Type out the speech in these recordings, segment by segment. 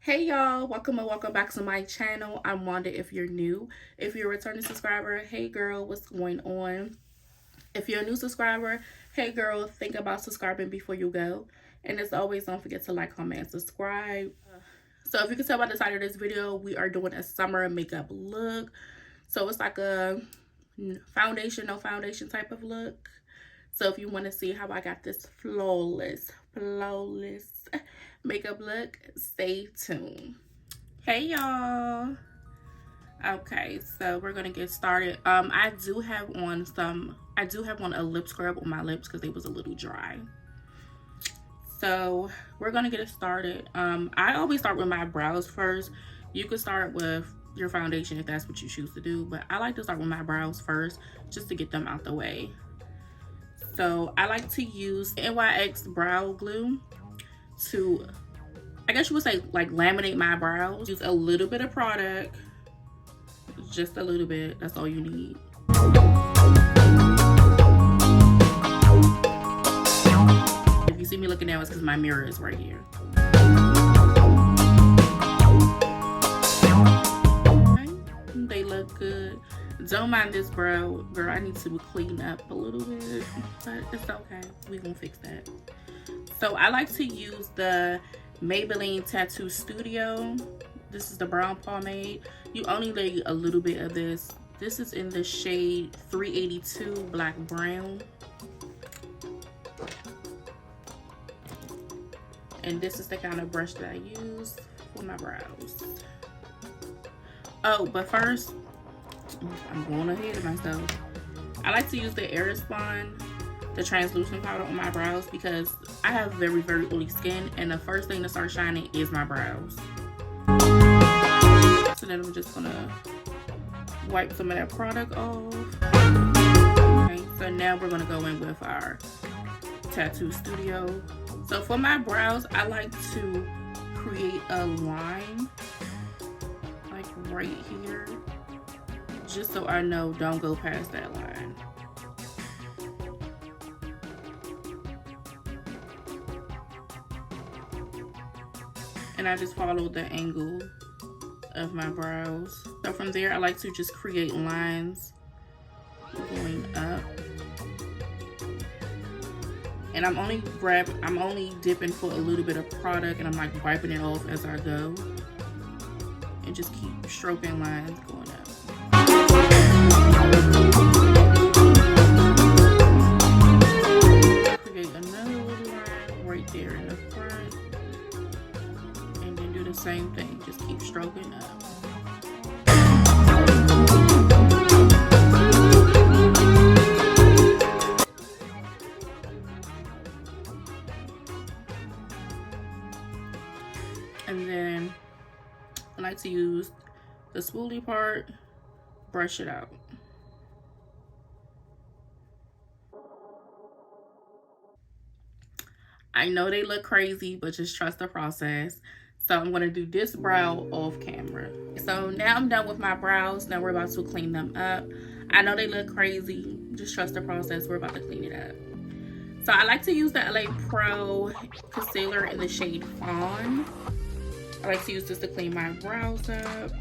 Hey y'all, welcome and welcome back to my channel. I'm Wanda if you're new. If you're a returning subscriber, hey girl, what's going on? If you're a new subscriber, hey girl, think about subscribing before you go. And as always, don't forget to like, comment, and subscribe. So if you can tell by the title of this video, we are doing a summer makeup look. So it's like a foundation, no foundation type of look. So if you want to see how I got this flawless makeup look, stay tuned. Hey y'all. Okay, so we're gonna get started. I do have on a lip scrub on my lips because they was a little dry. So we're gonna get it started. I always start with my brows first. You could start with your foundation if that's what you choose to do, but I like to start with my brows first just to get them out the way. So I like to use NYX brow glue to, I guess you would say, like laminate my brows. Use a little bit of product, just a little bit, that's all you need. If you see me looking down, it's because my mirror is right here. Okay, they look good. Don't mind this brow, girl. I need to clean up a little bit, but it's okay. We gonna fix that. So I like to use the Maybelline Tattoo Studio. This is the brown pomade. You only need a little bit of this. This is in the shade 382 Black Brown. And this is the kind of brush that I use for my brows. Oh, but first, I'm going ahead of myself. I like to use the Airspun, the translucent powder on my brows because I have very oily skin and the first thing to start shining is my brows. So then I'm just gonna wipe some of that product off. Okay, so now we're gonna go in with our Tattoo Studio. So for my brows, I like to create a line like right here, just so I know don't go past that line. And I just follow the angle of my brows. So from there, I like to just create lines going up. And I'm only dipping for a little bit of product, and I'm like wiping it off as I go. And just keep stroking lines going up. Create another little line right there in the front. And then do the same thing. Just keep stroking up. And then I like to use the spoolie part, brush it out. I know they look crazy, but just trust the process. So I'm gonna do this brow off camera. So now I'm done with my brows. Now we're about to clean them up. I know they look crazy, just trust the process. We're about to clean it up. So I like to use the LA Pro concealer in the shade Fawn. I like to use this to clean my brows up.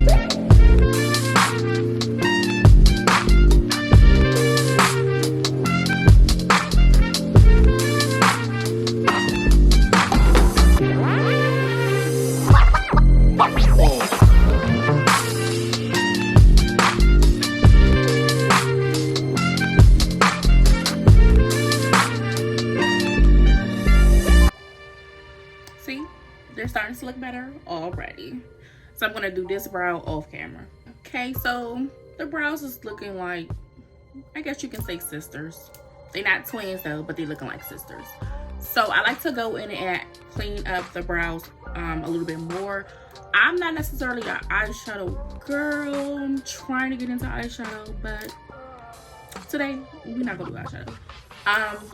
See? They're starting to look better already. So I'm gonna do this brow off camera. Okay, so the brows is looking like, I guess you can say sisters. They're not twins though, but they're looking like sisters. So I like to go in and clean up the brows a little bit more. I'm not necessarily an eyeshadow girl. I'm trying to get into eyeshadow, but today we're not gonna do eyeshadow.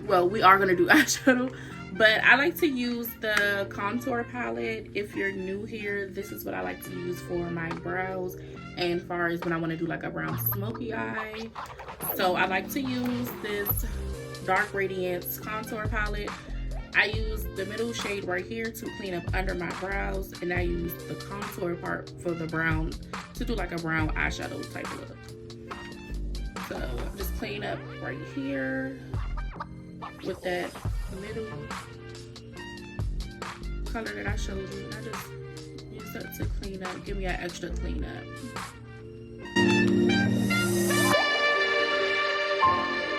Well, we are gonna do eyeshadow, but I like to use the contour palette. If you're new here, this is what I like to use for my brows and as far as when I want to do like a brown smoky eye. So I like to use this Dark Radiance contour palette. I use the middle shade right here to clean up under my brows, and I use the contour part for the brown to do like a brown eyeshadow type look. So I'm just cleaning up right here with that middle color that I showed you. And I just use that to clean up, give me an extra clean up.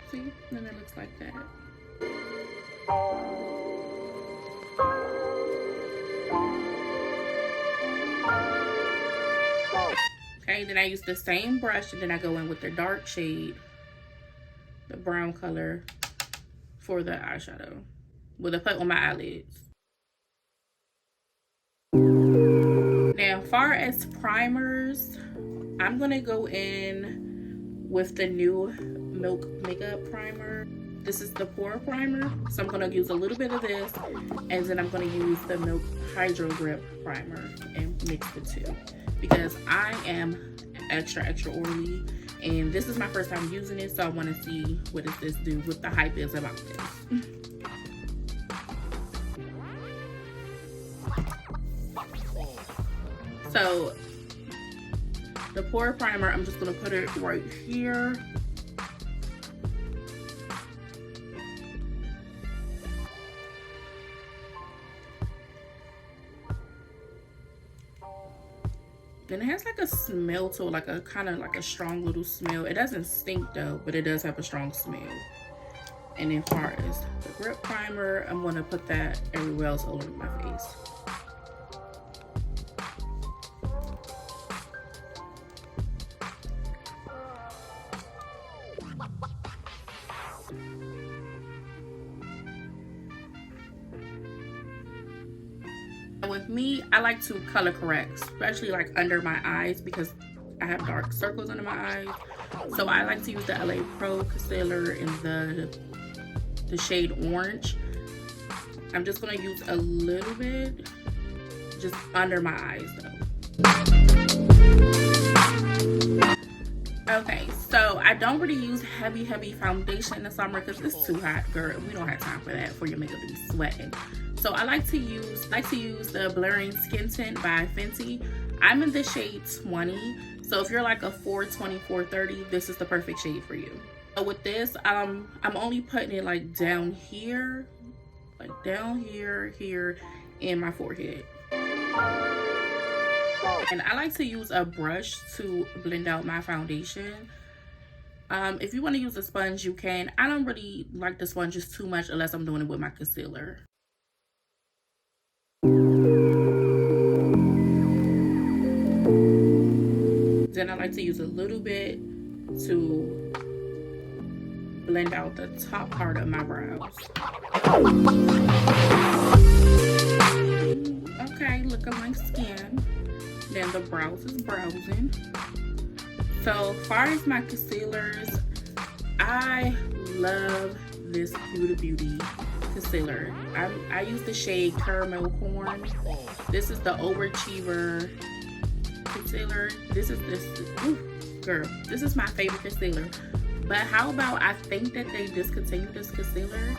See? And then it looks like that. Okay, then I use the same brush, and then I go in with the dark shade, the brown color, for the eyeshadow with a put on my eyelids. Now, as far as primers, I'm gonna go in with the new Milk Makeup Primer. This is the pore primer, so I'm gonna use a little bit of this, and then I'm gonna use the Milk Hydro Grip Primer and mix the two, because I am extra oily, and this is my first time using it, so I want to see what does this do, what the hype is about this. So the pore primer, I'm just gonna put it right here. And it has like a smell to it, like a kind of like a strong little smell. It doesn't stink though, but it does have a strong smell. And then as far as the grip primer, I'm gonna put that everywhere else all over my face. With me, I like to color correct, especially like under my eyes, because I have dark circles under my eyes. So I like to use the LA Pro concealer in the shade orange. I'm just gonna use a little bit just under my eyes though. Okay, so I don't really use heavy foundation in the summer because it's too hot, girl. We don't have time for that, for your makeup to be sweating. So I like to use the Blurring Skin Tint by Fenty. I'm in the shade 20. So if you're like a 420, 430, this is the perfect shade for you. So with this, I'm only putting it like down here, here in my forehead. And I like to use a brush to blend out my foundation. If you want to use a sponge, you can. I don't really like the sponges too much unless I'm doing it with my concealer. Then I like to use a little bit to blend out the top part of my brows. Okay, looking like skin. Then the brows is browsing. So as far as my concealers, I love this Huda Beauty concealer. I use the shade Caramel Corn. This is the Overachiever concealer. This is my favorite concealer. But how about, I think that they discontinued this concealer,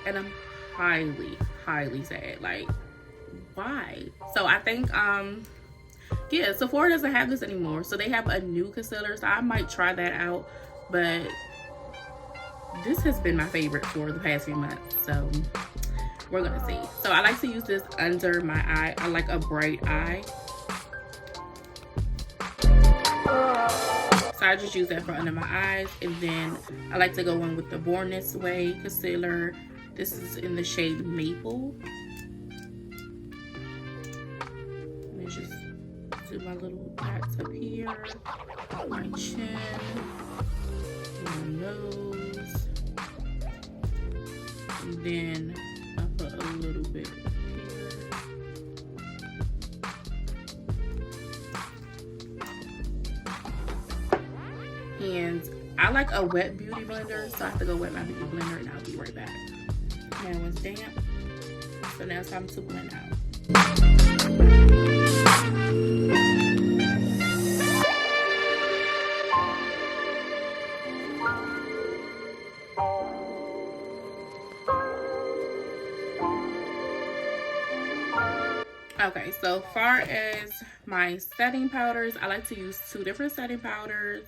and I'm highly sad. Like, why? So I think yeah, Sephora doesn't have this anymore, so they have a new concealer, so I might try that out. But this has been my favorite for the past few months, so we're gonna see. So I like to use this under my eye. I like a bright eye, so I just use that for under my eyes. And then I like to go in with the Born This Way concealer. This is in the shade Maple. Let me just do my little dots up here, my chin, my nose, and then I put a little bit here. And I like a wet beauty blender, so I have to go wet my beauty blender, and I'll be right back. Now it's damp, so now it's time to blend out. Okay, so far as my setting powders, I like to use 2 different setting powders.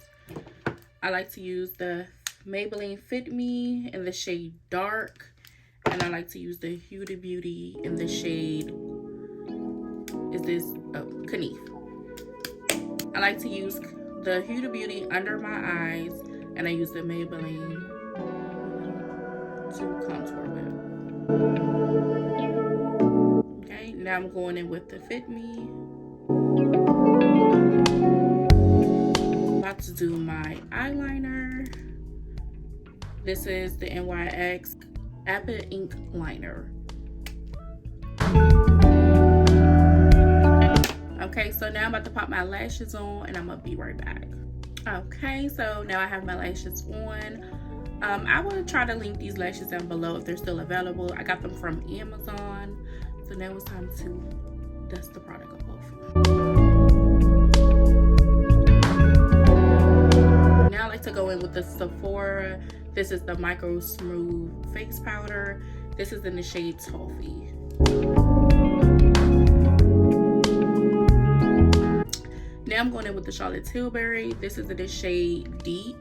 I like to use the Maybelline Fit Me in the shade Dark, and I like to use the Huda Beauty in the shade, Knife. I like to use the Huda Beauty under my eyes, and I use the Maybelline to contour with. Okay, now I'm going in with the Fit Me. About to do my eyeliner. This is the NYX Apple Ink Liner. Okay, so now I'm about to pop my lashes on and I'm gonna be right back. Okay, so now I have my lashes on. I will try to link these lashes down below if they're still available. I got them from Amazon. So now it's time to dust the product off. Now I like to go in with the Sephora. This is the Micro Smooth Face Powder. This is in the shade Toffee. Now I'm going in with the Charlotte Tilbury. This is in the shade Deep.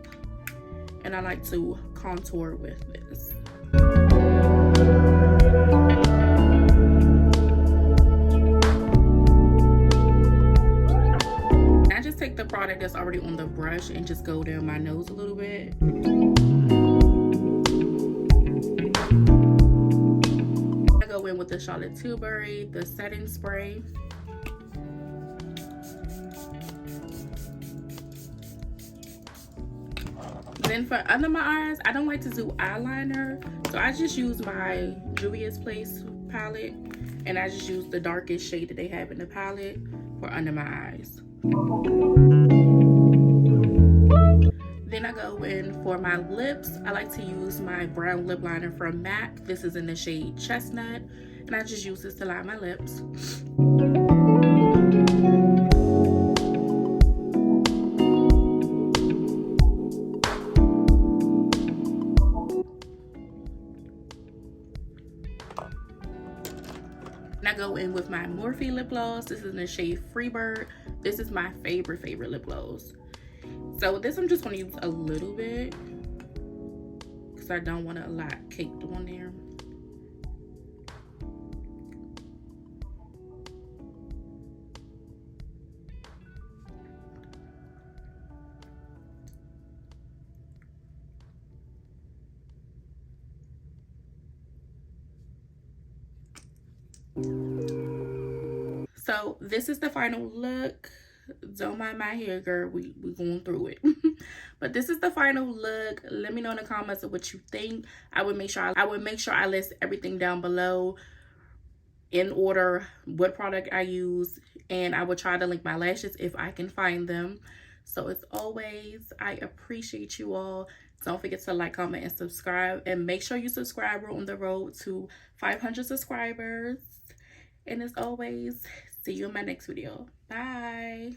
And I like to contour with this. I just take the product that's already on the brush and just go down my nose a little bit. I go in with the Charlotte Tilbury, the setting spray. Then for under my eyes, I don't like to do eyeliner, so I just use my Juvia's Place palette, and I just use the darkest shade that they have in the palette for under my eyes. Then I go in for my lips. I like to use my brown lip liner from MAC. This is in the shade Chestnut, and I just use this to line my lips. And I go in with my Morphe lip gloss. This is in the shade Freebird. This is my favorite lip gloss. So this I'm just going to use a little bit because I don't want a lot caked on there. So this is the final look. Don't mind my hair, girl. We going through it. But this is the final look. Let me know in the comments of what you think. I would make sure I list everything down below in order, what product I use, and I will try to link my lashes if I can find them. So as always, I appreciate you all. Don't forget to like, comment, and subscribe, and make sure you subscribe. We're on the road to 500 subscribers. And as always, see you in my next video. Bye.